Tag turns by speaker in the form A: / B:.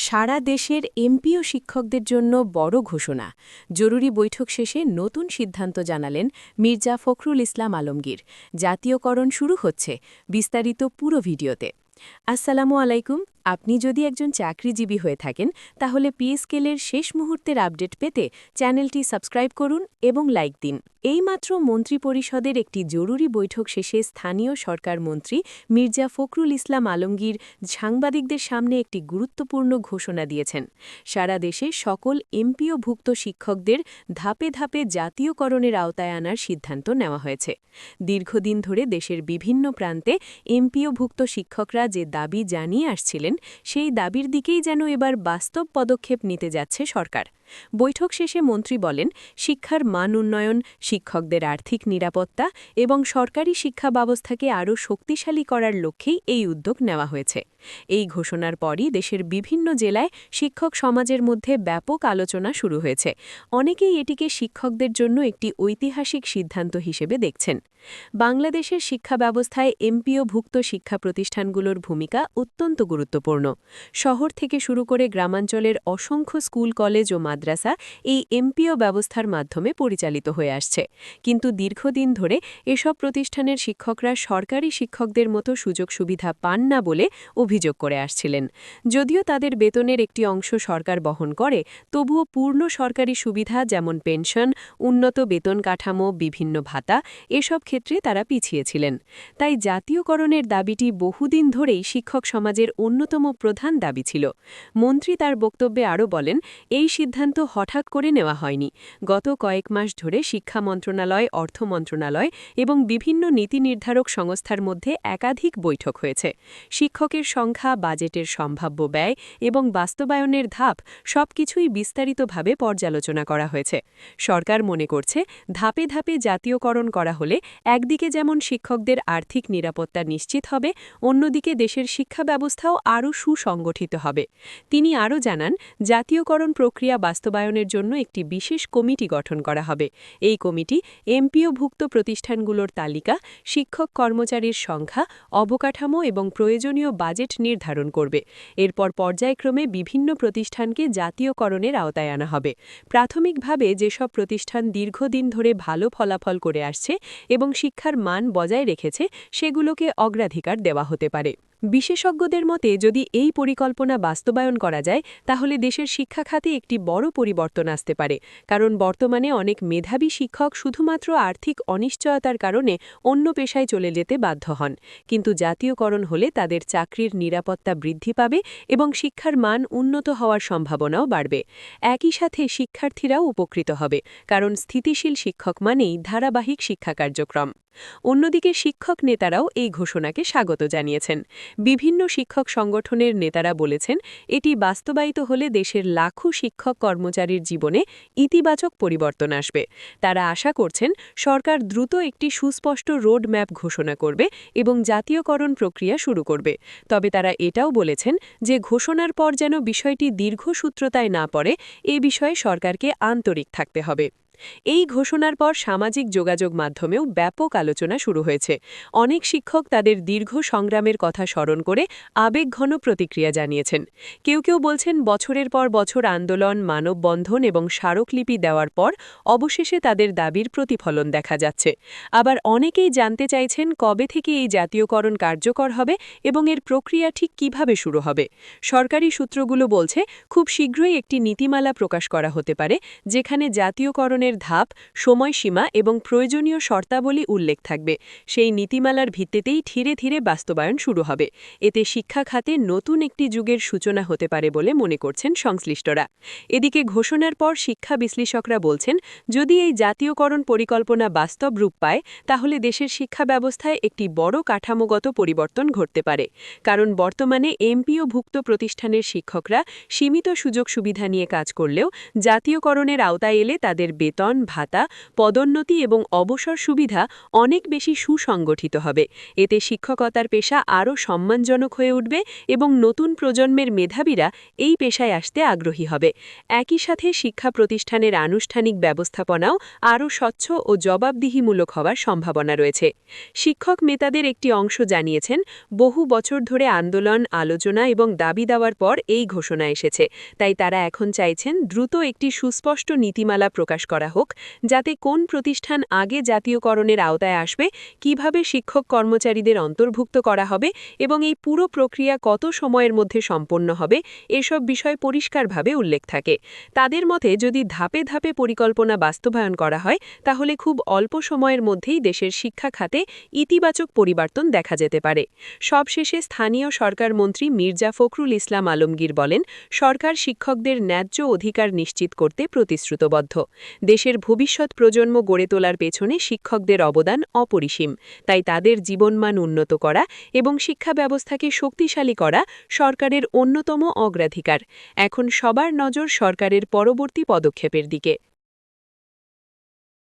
A: সারা দেশের এমপিও শিক্ষকদের জন্য বড় ঘোষণা। জরুরি বৈঠক শেষে নতুন সিদ্ধান্ত জানালেন মির্জা ফখরুল ইসলাম আলমগীর। জাতীয়করণ শুরু হচ্ছে, বিস্তারিত পুরো ভিডিওতে। আসসালামু আলাইকুম। আপনি যদি একজন চাকরিজীবী হয়ে থাকেন তাহলে পি-স্কেলের শেষ মুহূর্তের আপডেট পেতে চ্যানেলটি সাবস্ক্রাইব করুন এবং লাইক দিন। এইমাত্র মন্ত্রিপরিষদের একটি জরুরি বৈঠক শেষে স্থানীয় সরকার মন্ত্রী মির্জা ফখরুল ইসলাম আলমগীর সাংবাদিকদের সামনে একটি গুরুত্বপূর্ণ ঘোষণা দিয়েছেন। সারা দেশে সকল এমপিওভুক্ত শিক্ষকদের ধাপে ধাপে জাতীয়করণের আওতায় আনার সিদ্ধান্ত নেওয়া হয়েছে। দীর্ঘদিন ধরে দেশের বিভিন্ন প্রান্তে এমপিওভুক্ত শিক্ষকরা যে দাবি জানিয়ে আসছিলেন, সেই দাবির দিকেই যেন এবার বাস্তব পদক্ষেপ নিতে যাচ্ছে সরকার। বৈঠক শেষে মন্ত্রী বলেন, শিক্ষার মান উন্নয়ন, শিক্ষকদের আর্থিক নিরাপত্তা এবং সরকারি শিক্ষা ব্যবস্থাকে আরও শক্তিশালী করার লক্ষ্যেই এই উদ্যোগ নেওয়া হয়েছে। এই ঘোষণার পরই দেশের বিভিন্ন জেলায় শিক্ষক সমাজের মধ্যে ব্যাপক আলোচনা শুরু হয়েছে। অনেকেই এটিকে শিক্ষকদের জন্য একটি ঐতিহাসিক সিদ্ধান্ত হিসেবে দেখছেন। বাংলাদেশের শিক্ষা ব্যবস্থায় এমপিওভুক্ত শিক্ষা প্রতিষ্ঠানগুলোর ভূমিকা অত্যন্ত গুরুত্বপূর্ণ। শহর থেকে শুরু করে গ্রামাঞ্চলের অসংখ্য স্কুল, কলেজ ও মাদ্রাসা এই এমপিও ব্যবস্থার মাধ্যমে পরিচালিত হয়ে আসছে। কিন্তু দীর্ঘদিন ধরে এসব প্রতিষ্ঠানের শিক্ষকরা সরকারি শিক্ষকদের মতো সুযোগ সুবিধা পান না বলে অভিযোগ করে আসছিলেন। যদিও তাদের বেতনের একটি অংশ সরকার বহন করে, তবুও পূর্ণ সরকারি সুবিধা যেমন পেনশন, উন্নত বেতন কাঠামো, বিভিন্ন ভাতা এসব ক্ষেত্রে তারা পিছিয়ে ছিলেন। তাই জাতীয়করণের দাবিটি বহুদিন ধরেই শিক্ষক সমাজের অন্যতম প্রধান দাবি ছিল। মন্ত্রী তার বক্তব্যে আরও বলেন, এই সিদ্ধান্ত হঠাৎ করে নেওয়া হয়নি। গত কয়েক মাস ধরে শিক্ষা মন্ত্রণালয়, অর্থ মন্ত্রণালয় এবং বিভিন্ন নীতি নির্ধারক সংস্থার মধ্যে একাধিক বৈঠক হয়েছে। শিক্ষকের সংখ্যা, বাজেটের সম্ভাব্য ব্যয় এবং বাস্তবায়নের ধাপ সবকিছুই বিস্তারিতভাবে পর্যালোচনা করা হয়েছে। সরকার মনে করছে, ধাপে ধাপে জাতীয়করণ করা হলে একদিকে যেমন শিক্ষকদের আর্থিক নিরাপত্তা নিশ্চিত হবে, অন্যদিকে দেশের শিক্ষা ব্যবস্থাও আরও সুসংগঠিত হবে। তিনি আরও জানান, জাতীয়করণ প্রক্রিয়া বাস্তবায়নের জন্য একটি বিশেষ কমিটি গঠন করা হবে। এই কমিটি এমপিওভুক্ত প্রতিষ্ঠানগুলোর তালিকা, শিক্ষক কর্মচারীর সংখ্যা, অবকাঠামো এবং প্রয়োজনীয় বাজেট নির্ধারণ করবে। এরপর পর্যায়ক্রমে বিভিন্ন প্রতিষ্ঠানকে জাতীয়করণের আওতায় আনা হবে। প্রাথমিকভাবে যেসব প্রতিষ্ঠান দীর্ঘদিন ধরে ভালো ফলাফল করে আসছে এবং শিক্ষার মান বজায় রেখেছে, সেগুলোকে অগ্রাধিকার দেওয়া হতে পারে। বিশেষজ্ঞদের মতে, যদি এই পরিকল্পনা বাস্তবায়ন করা যায় তাহলে দেশের শিক্ষা খাতে একটি বড় পরিবর্তন আসতে পারে। কারণ বর্তমানে অনেক মেধাবী শিক্ষক শুধুমাত্র আর্থিক অনিশ্চয়তার কারণে অন্য পেশায় চলে যেতে বাধ্য হন। কিন্তু জাতীয়করণ হলে তাদের চাকরির নিরাপত্তা বৃদ্ধি পাবে এবং শিক্ষার মান উন্নত হওয়ার সম্ভাবনাও বাড়বে। একই সাথে শিক্ষার্থীরাও উপকৃত হবে, কারণ স্থিতিশীল শিক্ষক মানেই ধারাবাহিক শিক্ষা কার্যক্রম। অন্যদিকে শিক্ষক নেতারাও এই ঘোষণাকে স্বাগত জানিয়েছেন। বিভিন্ন শিক্ষক সংগঠনের নেতারা বলেছেন, এটি বাস্তবায়িত হলে দেশের লাখো শিক্ষক কর্মচারীর জীবনে ইতিবাচক পরিবর্তন আসবে। তারা আশা করছেন, সরকার দ্রুত একটি সুস্পষ্ট রোড ম্যাপ ঘোষণা করবে এবং জাতীয়করণ প্রক্রিয়া শুরু করবে। তবে তারা এটাও বলেছেন যে ঘোষণার পর যেন বিষয়টি দীর্ঘসূত্রতায় না পড়ে, এ বিষয়ে সরকারকে আন্তরিক থাকতে হবে। এই ঘোষণার পর সামাজিক যোগাযোগ মাধ্যমেও ব্যাপক আলোচনা শুরু হয়েছে। অনেক শিক্ষক তাদের দীর্ঘ সংগ্রামের কথা স্মরণ করে আবেগঘন প্রতিক্রিয়া জানিয়েছেন। কেউ কেউ বলছেন, বছরের পর বছর আন্দোলন, মানববন্ধন এবং স্মারকলিপি দেওয়ার পর অবশেষে তাদের দাবির প্রতিফলন দেখা যাচ্ছে। আবার অনেকেই জানতে চাইছেন, কবে থেকে এই জাতীয়করণ কার্যকর হবে এবং এর প্রক্রিয়া ঠিক কিভাবে শুরু হবে। সরকারি সূত্রগুলো বলছে, খুব শীঘ্রই একটি নীতিমালা প্রকাশ করা হতে পারে, যেখানে জাতীয়করণের ধাপ, সময়সীমা এবং প্রয়োজনীয় শর্তাবলী উল্লেখ থাকবে। সেই নীতিমালার ভিত্তিতেই ধীরে ধীরে বাস্তবায়ন শুরু হবে। এতে শিক্ষা খাতে নতুন একটি যুগের সূচনা হতে পারে বলে মনে করছেন সংশ্লিষ্টরা। এদিকে ঘোষণার পর শিক্ষা বিশ্লেষকরা বলছেন, যদি এই জাতীয়করণ পরিকল্পনা বাস্তব রূপ পায় তাহলে দেশের শিক্ষা ব্যবস্থায় একটি বড় কাঠামোগত পরিবর্তন ঘটতে পারে। কারণ বর্তমানে এমপিওভুক্ত প্রতিষ্ঠানের শিক্ষকরা সীমিত সুযোগ সুবিধা নিয়ে কাজ করলেও জাতীয়করণের আওতায় এলে তাদের বেতন, বেতন ভাতা পদোন্নতি এবং অবসর সুবিধা অনেক বেশি সুসংগঠিত হবে। এতে শিক্ষকতার পেশা আরও সম্মানজনক হয়ে উঠবে এবং নতুন প্রজন্মের মেধাবীরা এই পেশায় আসতে আগ্রহী হবে। একই সাথে শিক্ষা প্রতিষ্ঠানের আনুষ্ঠানিক ব্যবস্থাপনাও আরও স্বচ্ছ ও জবাবদিহিমূলক হওয়ার সম্ভাবনা রয়েছে। শিক্ষক নেতাদের একটি অংশ জানিয়েছেন, বহু বছর ধরে আন্দোলন, আলোচনা এবং দাবি দেওয়ার পর এই ঘোষণা এসেছে। তাই তারা এখন চাইছেন দ্রুত একটি সুস্পষ্ট নীতিমালা প্রকাশ করা হোক, যাতে কোন প্রতিষ্ঠান আগে জাতীয়করণের আওতায় আসবে, কিভাবে শিক্ষক কর্মচারীদের অন্তর্ভুক্ত করা হবে এবং এই পুরো প্রক্রিয়া কত সময়ের মধ্যে সম্পন্ন হবে, এসব বিষয় পরিষ্কারভাবে উল্লেখ থাকে। তাদের মতে যদি ধাপে ধাপে পরিকল্পনা বাস্তবায়ন করা হয়, তাহলে খুব অল্প সময়ের মধ্যেই দেশের শিক্ষা খাতে ইতিবাচক পরিবর্তন দেখা যেতে পারে। সবশেষে স্থানীয় সরকার মন্ত্রী মির্জা ফখরুল ইসলাম আলমগীর বলেন, সরকার শিক্ষকদের ন্যায্য অধিকার নিশ্চিত করতে প্রতিশ্রুতবদ্ধ। দেশের ভবিষ্যৎ প্রজন্ম গড়ে তোলার পেছনে শিক্ষকদের অবদান অপরিসীম। তাই তাদের জীবনমান উন্নত করা এবং শিক্ষা ব্যবস্থাকে শক্তিশালী করা সরকারের অন্যতম অগ্রাধিকার। এখন সবার নজর সরকারের পরবর্তী পদক্ষেপের দিকে।